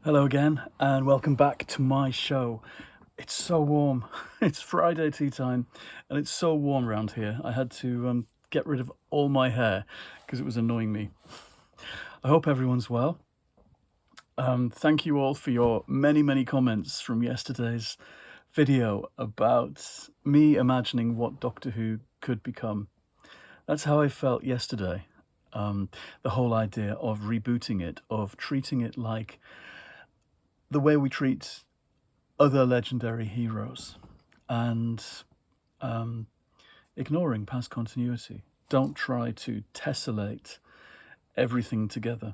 Hello again, and welcome back to my show. It's so warm. It's Friday tea time, and it's so warm around here. I had to get rid of all my hair because it was annoying me. I hope everyone's well. Thank you all for your many comments from yesterday's video about me imagining what Doctor Who could become. That's how I felt yesterday. The whole idea of rebooting it, of treating it like the way we treat other legendary heroes, and ignoring past continuity. Don't try to tessellate everything together.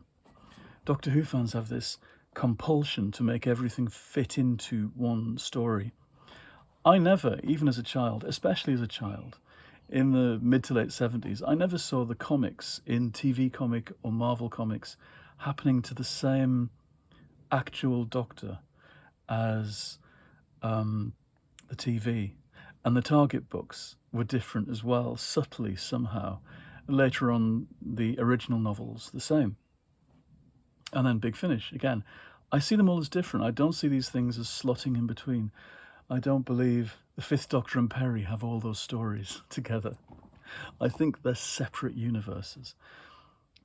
Doctor Who fans have this compulsion to make everything fit into one story. I never, even as a child, especially as a child, in the mid to late 70s, I never saw the comics in TV comic or Marvel comics happening to the same actual Doctor as the TV. And the Target books were different as well, subtly somehow. Later on, the original novels, the same. And then Big Finish, again. I see them all as different. I don't see these things as slotting in between. I don't believe the Fifth Doctor and Perry have all those stories together. I think they're separate universes.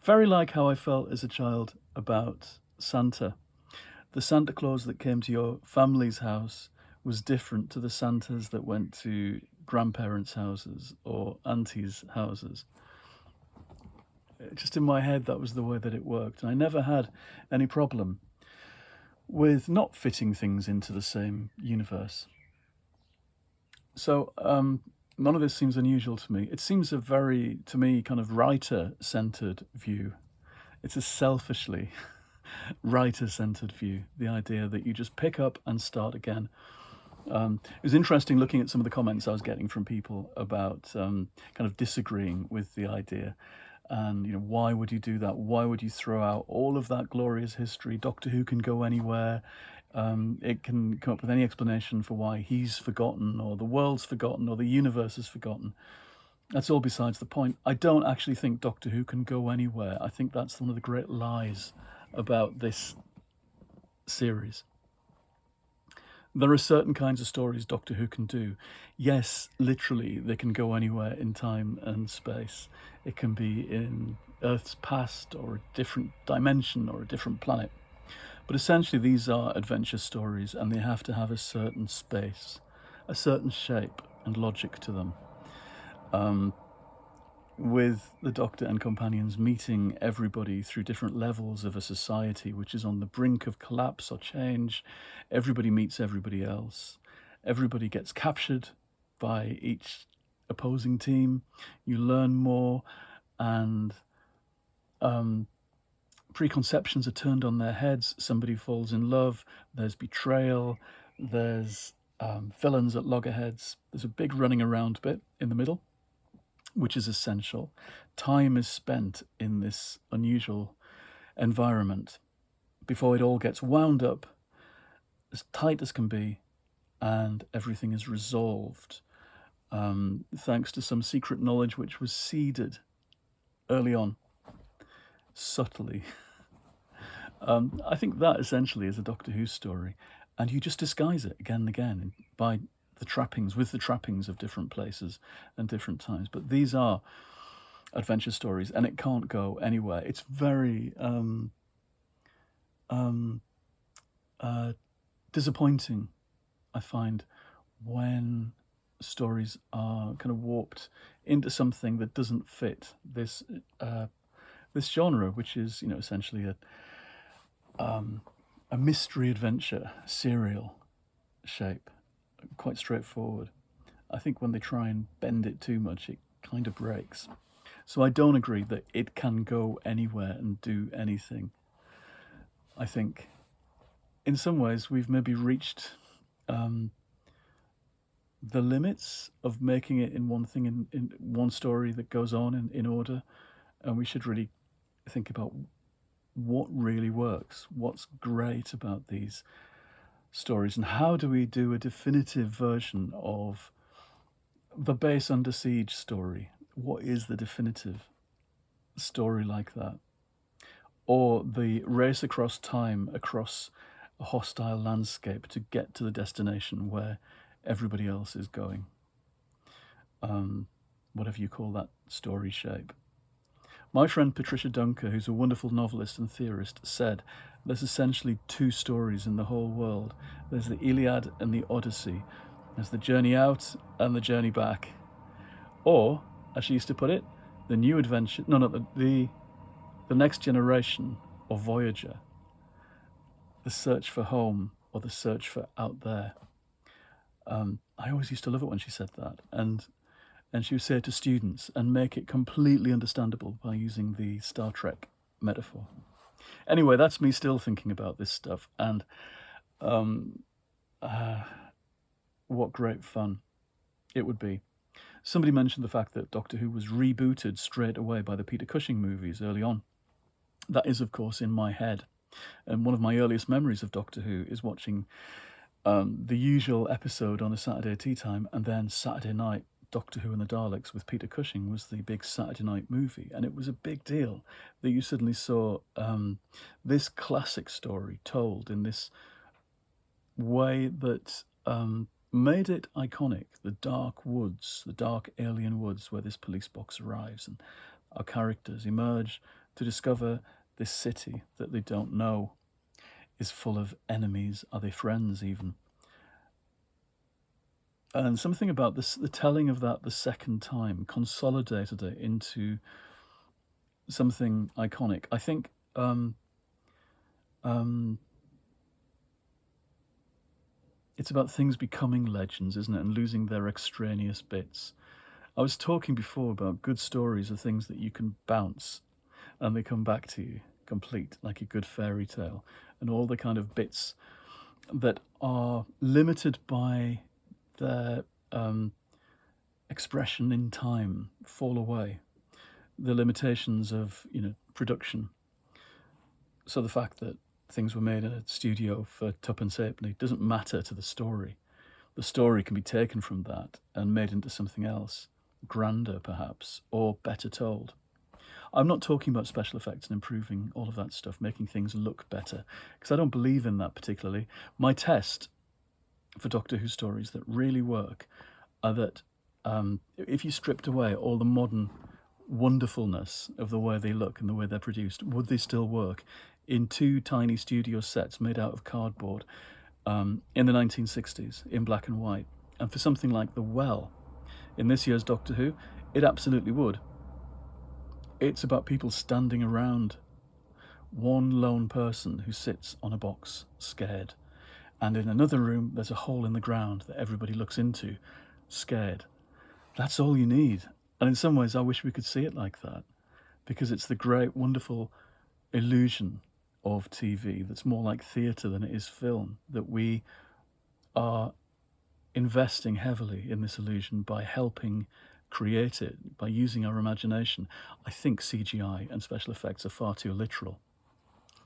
Very like how I felt as a child about Santa. The Santa Claus that came to your family's house was different to the Santas that went to grandparents' houses or aunties' houses. Just in my head, that was the way that it worked. And I never had any problem with not fitting things into the same universe. So none of this seems unusual to me. It seems a very, to me, kind of writer-centered view. It's a selfishly writer-centered view, the idea that you just pick up and start again. It was interesting looking at some of the comments I was getting from people about kind of disagreeing with the idea. And, why would you do that? Why would you throw out all of that glorious history? Doctor Who can go anywhere. It can come up with any explanation for why he's forgotten, or the world's forgotten, or the universe is forgotten. That's all besides the point. I don't actually think Doctor Who can go anywhere. I think that's one of the great lies about this series. There are certain kinds of stories Doctor Who can do. Yes, literally, they can go anywhere in time and space. It can be in Earth's past, or a different dimension, or a different planet. But essentially, these are adventure stories, and they have to have a certain space, a certain shape and logic to them. With the Doctor and companions meeting everybody through different levels of a society which is on the brink of collapse or change. Everybody meets everybody else. Everybody gets captured by each opposing team. You learn more, and preconceptions are turned on their heads. Somebody falls in love. There's betrayal. There's villains at loggerheads. There's a big running around bit in the middle, which is essential. Time is spent in this unusual environment before it all gets wound up as tight as can be, and everything is resolved, thanks to some secret knowledge which was seeded early on, subtly. I think that essentially is a Doctor Who story, and you just disguise it again and again by with the trappings of different places and different times. But these are adventure stories, and it can't go anywhere. It's very disappointing, I find, when stories are kind of warped into something that doesn't fit this genre, which is essentially a mystery adventure serial shape. Quite straightforward. I think when they try and bend it too much, it kind of breaks. So I don't agree that it can go anywhere and do anything. I think in some ways we've maybe reached the limits of making it in one thing, in one story that goes on in order, and we should really think about what really works, what's great about these stories, and how do we do a definitive version of the base Under Siege story? What is the definitive story like that? Or the race across time, across a hostile landscape to get to the destination where everybody else is going. Whatever you call that story shape. My friend Patricia Dunker, who's a wonderful novelist and theorist, said there's essentially two stories in the whole world. There's the Iliad and the Odyssey. There's the journey out and the journey back. Or, as she used to put it, the new adventure, the next generation or Voyager. The search for home or the search for out there. I always used to love it when she said that. And she would say it to students and make it completely understandable by using the Star Trek metaphor. Anyway, that's me still thinking about this stuff, and what great fun it would be. Somebody mentioned the fact that Doctor Who was rebooted straight away by the Peter Cushing movies early on. That is, of course, in my head. And one of my earliest memories of Doctor Who is watching the usual episode on a Saturday tea time, and then Saturday night, Doctor Who and the Daleks with Peter Cushing was the big Saturday night movie. And it was a big deal that you suddenly saw this classic story told in this way that made it iconic. The dark woods, the dark alien woods where this police box arrives, and our characters emerge to discover this city that they don't know is full of enemies. Are they friends even? And something about this, the telling of that the second time consolidated it into something iconic. I think it's about things becoming legends, isn't it? And losing their extraneous bits. I was talking before about good stories are things that you can bounce and they come back to you complete, like a good fairy tale. And all the kind of bits that are limited by their expression in time fall away. The limitations of, production. So the fact that things were made in a studio for tuppence halfpenny doesn't matter to the story. The story can be taken from that and made into something else, grander perhaps, or better told. I'm not talking about special effects and improving all of that stuff, making things look better, because I don't believe in that particularly. My test for Doctor Who stories that really work are that if you stripped away all the modern wonderfulness of the way they look and the way they're produced, would they still work in two tiny studio sets made out of cardboard in the 1960s in black and white? And for something like The Well in this year's Doctor Who, it absolutely would. It's about people standing around one lone person who sits on a box, scared. And in another room, there's a hole in the ground that everybody looks into, scared. That's all you need. And in some ways, I wish we could see it like that, because it's the great, wonderful illusion of TV that's more like theatre than it is film, that we are investing heavily in this illusion by helping create it, by using our imagination. I think CGI and special effects are far too literal.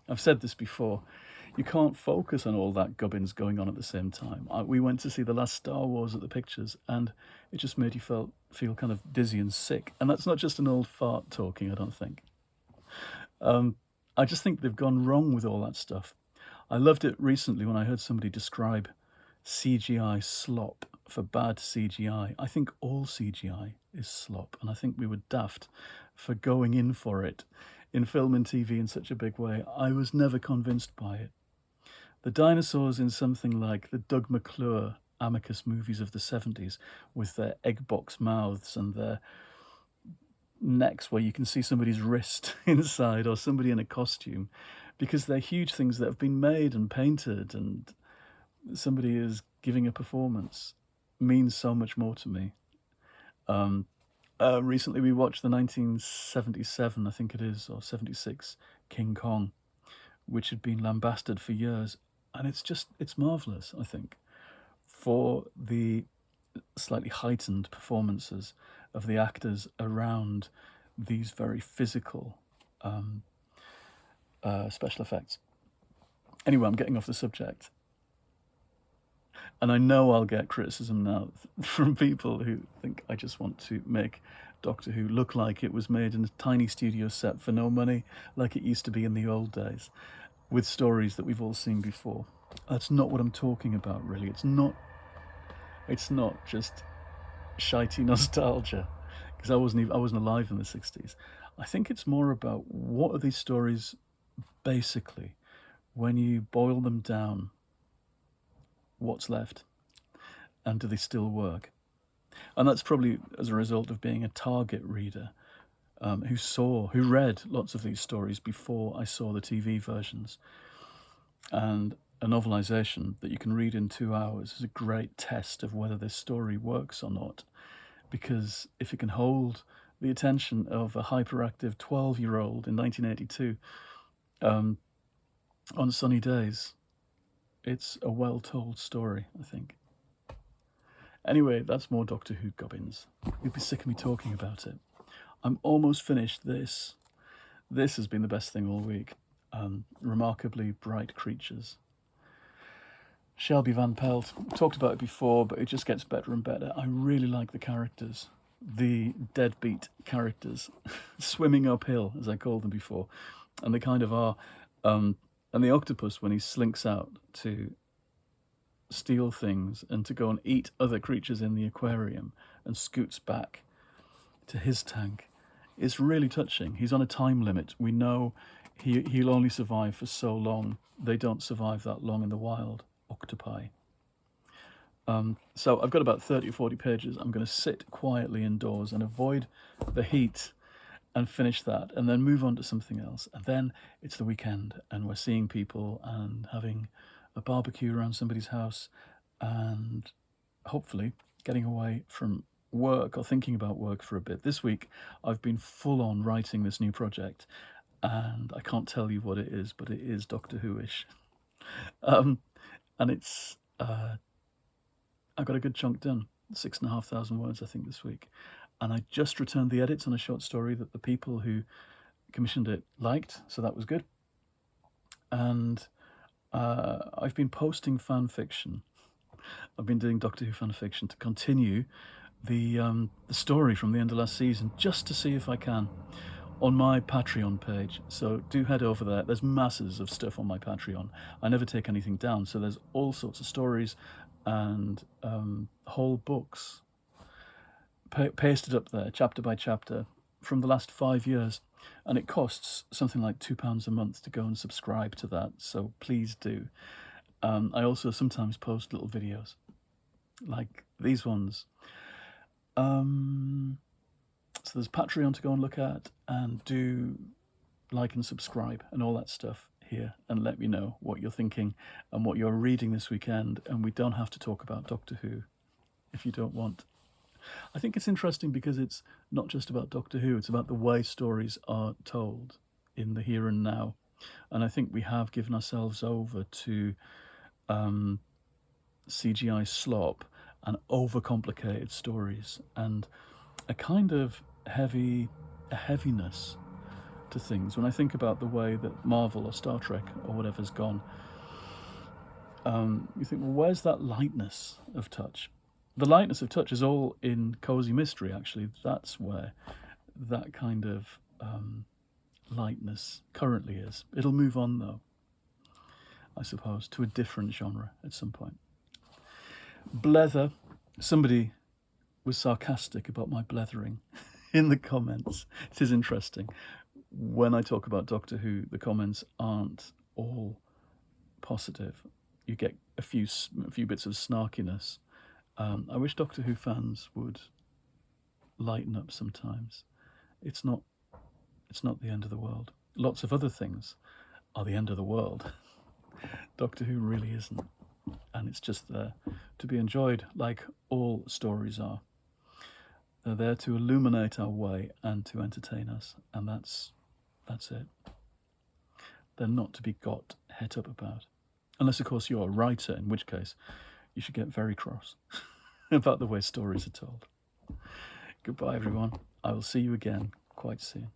I've said this before. You can't focus on all that gubbins going on at the same time. We went to see the last Star Wars at the Pictures, and it just made you feel kind of dizzy and sick. And that's not just an old fart talking, I don't think. I just think they've gone wrong with all that stuff. I loved it recently when I heard somebody describe CGI slop for bad CGI. I think all CGI is slop, and I think we were daft for going in for it in film and TV in such a big way. I was never convinced by it. The dinosaurs in something like the Doug McClure Amicus movies of the 70s, with their egg box mouths and their necks where you can see somebody's wrist inside, or somebody in a costume, because they're huge things that have been made and painted and somebody is giving a performance, means so much more to me. Recently we watched the 1977, I think it is, or 76, King Kong, which had been lambasted for years. And it's marvellous, I think, for the slightly heightened performances of the actors around these very physical special effects. Anyway, I'm getting off the subject. And I know I'll get criticism now from people who think I just want to make Doctor Who look like it was made in a tiny studio set for no money, like it used to be in the old days, with stories that we've all seen before. That's not what I'm talking about, really. It's not just shitey nostalgia, because I wasn't alive in the 60s. I think it's more about what are these stories basically, when you boil them down, what's left, and do they still work? And that's probably as a result of being a target reader, who read lots of these stories before I saw the TV versions. And a novelization that you can read in 2 hours is a great test of whether this story works or not. Because if it can hold the attention of a hyperactive 12-year-old in 1982 on sunny days, it's a well-told story, I think. Anyway, that's more Doctor Who gubbins. You'd be sick of me talking about it. I'm almost finished this. This has been the best thing all week. Remarkably Bright Creatures. Shelby Van Pelt. Talked about it before, but it just gets better and better. I really like the characters. The deadbeat characters. Swimming uphill, as I called them before. And they kind of are. And the octopus, when he slinks out to steal things and to go and eat other creatures in the aquarium and scoots back to his tank, it's really touching. He's on a time limit. We know he'll only survive for so long. They don't survive that long in the wild, octopi. So I've got about 30 or 40 pages. I'm going to sit quietly indoors and avoid the heat and finish that, and then move on to something else. And then it's the weekend, and we're seeing people and having a barbecue around somebody's house, and hopefully getting away from work or thinking about work for a bit. This week I've been full on writing this new project, and I can't tell you what it is, but it is Doctor Who-ish. And it's I got a good chunk done, 6,500 words I think this week, and I just returned the edits on a short story that the people who commissioned it liked, so that was good. And I've been posting fan fiction. I've been doing Doctor Who fan fiction to continue the story from the end of last season, just to see if I can, on my Patreon page. So do head over there. There's masses of stuff on my Patreon. I never take anything down, so there's all sorts of stories and whole books pasted up there, chapter by chapter, from the last 5 years. And it costs something like £2 a month to go and subscribe to that, so please do. I also sometimes post little videos, like these ones. So there's Patreon to go and look at, and do like and subscribe and all that stuff here, and let me know what you're thinking and what you're reading this weekend. And we don't have to talk about Doctor Who if you don't want. I think it's interesting because it's not just about Doctor Who, it's about the way stories are told in the here and now. And I think we have given ourselves over to CGI slop and overcomplicated stories, and a kind of heaviness to things. When I think about the way that Marvel or Star Trek or whatever's gone, you think, well, where's that lightness of touch? The lightness of touch is all in Cozy Mystery, actually. That's where that kind of lightness currently is. It'll move on, though, I suppose, to a different genre at some point. Blether. Somebody was sarcastic about my blethering in the comments. It is interesting. When I talk about Doctor Who, the comments aren't all positive. You get a few bits of snarkiness. I wish Doctor Who fans would lighten up sometimes. It's not the end of the world. Lots of other things are the end of the world. Doctor Who really isn't. And it's just there to be enjoyed, like all stories are. They're there to illuminate our way and to entertain us, and that's it. They're not to be got het up about. Unless, of course, you're a writer, in which case you should get very cross about the way stories are told. Goodbye, everyone. I will see you again quite soon.